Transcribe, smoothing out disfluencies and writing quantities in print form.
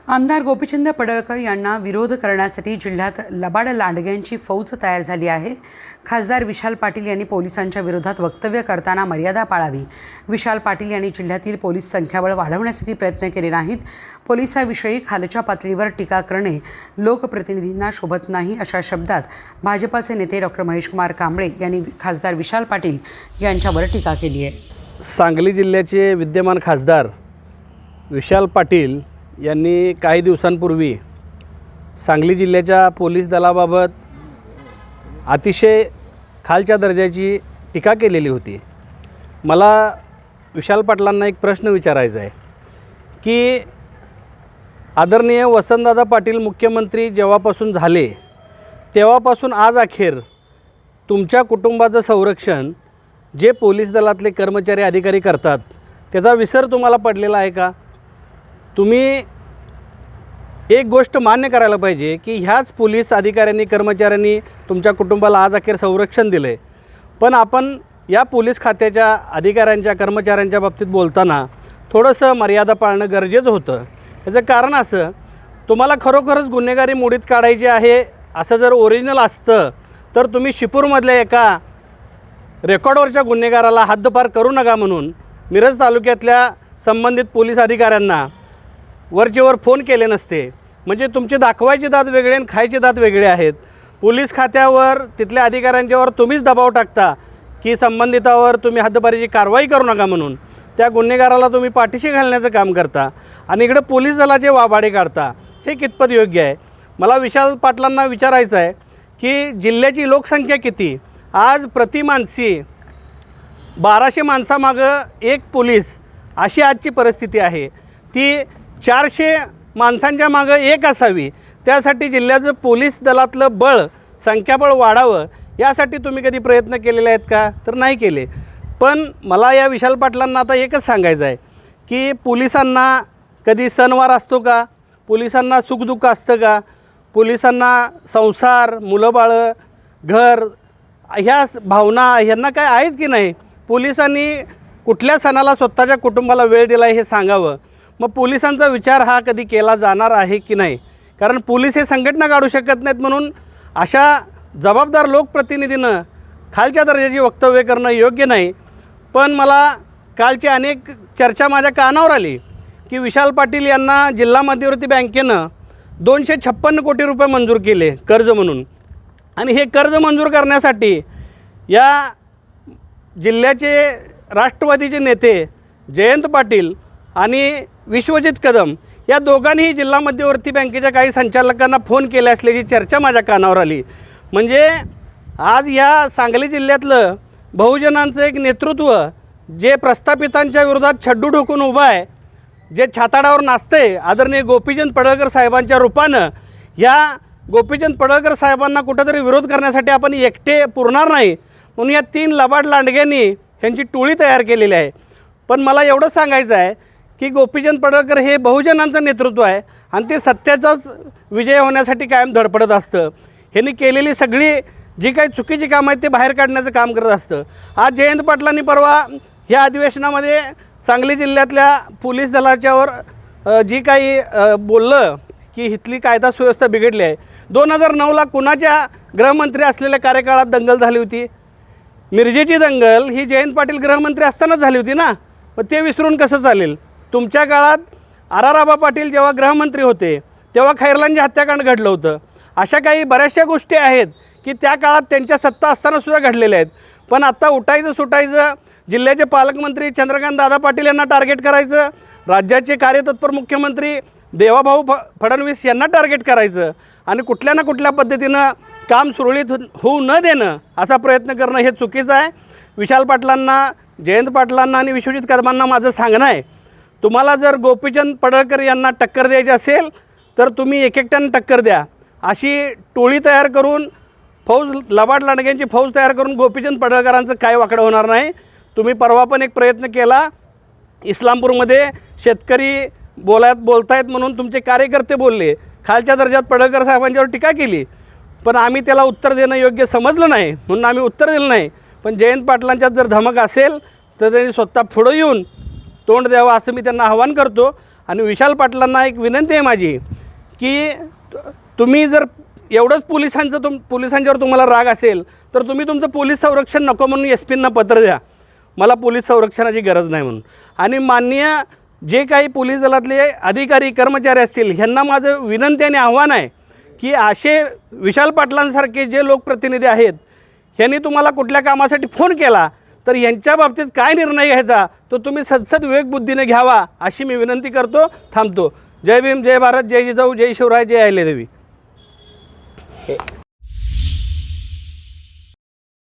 आमदार गोपीचंद पडळकर यांना विरोध करण्यासाठी जिल्ह्यात लबाड लांडग्यांची फौज तयार झाली आहे। खासदार विशाल पाटील यांनी पोलिसांच्या विरोधात वक्तव्य करताना मर्यादा पाळावी। विशाल पाटील यांनी जिल्ह्यातील पोलीस संख्याबळ वाढवण्यासाठी प्रयत्न केले नाहीत। पोलिसांविषयी खालच्या पातळीवर टीका करणे लोकप्रतिनिधींना शोभत नाही, अशा शब्दात भाजपाचे नेते डॉक्टर महेशकुमार कांबळे यांनी खासदार विशाल पाटील यांच्यावर टीका केली आहे। सांगली जिल्ह्याचे विद्यमान खासदार विशाल पाटील यांनी काही दिवसांपूर्वी सांगली जिल्ह्याच्या पोलीस दलाबाबत अतिशय खालच्या दर्जाची टीका केलेली होती। मला विशाल पाटलांना एक प्रश्न विचारायचा आहे की आदरणीय वसंतदादा पाटील मुख्यमंत्री जेव्हापासून झाले तेव्हापासून आज अखेर तुमच्या कुटुंबाचं संरक्षण जे पोलीस दलातले कर्मचारी अधिकारी करतात त्याचा विसर तुम्हाला पडलेला आहे का? तुम्ही एक गोष्ट मान्य करायला पाहिजे की ह्याच पोलीस अधिकाऱ्यांनी कर्मचाऱ्यांनी तुमच्या कुटुंबाला आज अखेर संरक्षण दिलं आहे, पण आपण या पोलीस खात्याच्या अधिकाऱ्यांच्या कर्मचाऱ्यांच्या बाबतीत बोलताना थोडंसं मर्यादा पाळणं गरजेचं होतं। याचं कारण असं, तुम्हाला खरोखरच गुन्हेगारी मोडीत काढायची आहे असं जर ओरिजिनल असतं तर तुम्ही शिपूरमधल्या एका रेकॉर्डवरच्या गुन्हेगाराला हद्दपार करू नका म्हणून मिरज तालुक्यातल्या संबंधित पोलीस अधिकाऱ्यांना वरचेवर फोन केले नसते। म्हणजे तुमचे दाखवायचे दात वेगळे आणि खायचे दात वेगळे आहेत। पोलीस खात्यावर तिथल्या अधिकाऱ्यांच्यावर तुम्हीच दबाव टाकता की संबंधितावर तुम्ही हद्दपारीची कारवाई करू नका म्हणून त्या गुन्हेगाराला तुम्ही पाठीशी घालण्याचं काम करता आणि इकडे पोलीस दलाचे वाबाडे काढता। हे कितपत योग्य आहे? मला विशाल पाटलांना विचारायचं आहे की जिल्ह्याची लोकसंख्या किती? आज प्रति माणसी 1200 माणसामागं एक पोलीस अशी आजची परिस्थिती आहे। ती 400 माणसांच्या मागं एक असावी। त्यासाठी जिल्ह्याचं पोलीस दलातलं बळ संख्याबळ वाढावं यासाठी तुम्ही कधी प्रयत्न केलेले आहेत का? तर नाही केले। पण मला या विशाल पाटलांना आता एकच सांगायचं आहे की पोलिसांना कधी सणवार असतो का? पोलिसांना सुखदुःख असतं का? पोलिसांना संसार, मुलंबाळं, घर ह्या भावना ह्यांना काय आहेत की नाही? पोलिसांनी कुठल्या सणाला स्वतःच्या कुटुंबाला वेळ दिला आहे हे सांगावं। मग पोलिसांचा विचार हा कधी केला जाणार आहे की नाही? कारण पोलीस हे संघटना काढू शकत नाहीत म्हणून अशा जबाबदार लोकप्रतिनिधीनं खालच्या दर्जाची वक्तव्य करणं योग्य नाही। पण मला कालची अनेक चर्चा माझ्या कानावर आली की विशाल पाटील यांना जिल्हा मध्यवर्ती बँकेनं 256 कोटी रुपये मंजूर केले कर्ज म्हणून, आणि हे कर्ज मंजूर करण्यासाठी या जिल्ह्याचे राष्ट्रवादीचे नेते जयंत पाटील आणि विश्वजित कदम या दोघांनीही जिल्हा मध्यवर्ती बँकेच्या काही संचालकांना फोन केले असल्याची चर्चा माझ्या कानावर आली। म्हणजे आज या सांगली जिल्ह्यातलं बहुजनांचं एक नेतृत्व जे प्रस्थापितांच्या विरोधात छड्डू ठोकून उभं आहे, जे छाताडावर नाचते आदरणीय गोपीचंद पडळकर साहेबांच्या रूपानं, या गोपीचंद पडळकर साहेबांना कुठंतरी विरोध करण्यासाठी आपण एकटे पुरणार नाही म्हणून या 3 लबाड लांडग्यांनी ह्यांची टोळी तयार केलेली आहे। पण मला एवढंच सांगायचं आहे की गोपीचंद पडळकर हे बहुजनांचं नेतृत्व आहे आणि ते सत्याचाच विजय होण्यासाठी कायम धडपडत असतं। ह्यांनी केलेली सगळी जी काही चुकीची कामं आहेत ते बाहेर काढण्याचं काम करत असतं। आज जयंत पाटलांनी परवा ह्या अधिवेशनामध्ये सांगली जिल्ह्यातल्या पोलीस दलाच्यावर जी काही बोललं की इथली कायदा सुव्यवस्था बिघडली आहे। 2009ला कुणाच्या गृहमंत्री असलेल्या कार्यकाळात दंगल झाली होती? मिरजेची दंगल ही जयंत पाटील गृहमंत्री असतानाच झाली होती ना। मग ते विसरून कसं चालेल? तुमच्या काळात आराराबा पाटील जेव्हा गृहमंत्री होते तेव्हा खैरलांचे हत्याकांड घडलं होतं। अशा काही बऱ्याचशा गोष्टी आहेत की त्या काळात त्यांच्या सत्ता असतानासुद्धा घडलेल्या आहेत। पण आत्ता उठायचं सुटायचं, जिल्ह्याचे पालकमंत्री चंद्रकांत दादा पाटील यांना टार्गेट करायचं, राज्याचे कार्यतत्पर मुख्यमंत्री देवाभाऊ फडणवीस यांना टार्गेट करायचं आणि कुठल्या ना कुठल्या पद्धतीनं काम सुरळीत होऊ न देणं असा प्रयत्न करणं हे चुकीचं आहे। विशाल पाटलांना, जयंत पाटलांना आणि विश्वजित कदमांना माझं सांगणं आहे, तुम्हाला जर गोपीचंद पडळकर यांना टक्कर द्यायची असेल तर तुम्ही एकट्यानं टक्कर द्या। अशी टोळी तयार करून फौज, लबाड लांडग्यांची फौज तयार करून गोपीचंद पडळकरांचं काय वाकडं होणार नाही। तुम्ही परवा पण एक प्रयत्न केला, इस्लामपूरमध्ये शेतकरी बोलतायत म्हणून तुमचे कार्यकर्ते बोलले, खालच्या दर्जात पडळकर साहेबांच्यावर टीका केली, पण आम्ही त्याला उत्तर देणं योग्य समजलं नाही म्हणून आम्ही उत्तर दिलं नाही। पण जयंत पाटलांच्यात जर धमक असेल तर त्यांनी स्वतः पुढं येऊन तोंड द्यावं असं मी त्यांना आवाहन करतो। आणि विशाल पाटलांना एक विनंती आहे माझी की तुम्ही जर एवढंच पोलिसांच्यावर तुम्हाला राग असेल तर तुम्ही तुमचं पोलीस संरक्षण नको म्हणून एस पींना पत्र द्या, मला पोलीस संरक्षणाची गरज नाही म्हणून. आणि माननीय जे काही पोलीस दलातले अधिकारी कर्मचारी असतील ह्यांना माझं विनंती आणि आव्हान आहे की असे विशाल पाटलांसारखे जे लोकप्रतिनिधी आहेत ह्यांनी तुम्हाला कुठल्या कामासाठी फोन केला तर यांच्या बाबतीत काय निर्णय घ्यायचा तो तुम्ही सदसद विवेकबुद्धीने घ्यावा अशी मी विनंती करतो. थांबतो. जय भीम, जय भारत, जय जिजाऊ, जय शिवराय, जय अहिल्यादेवी.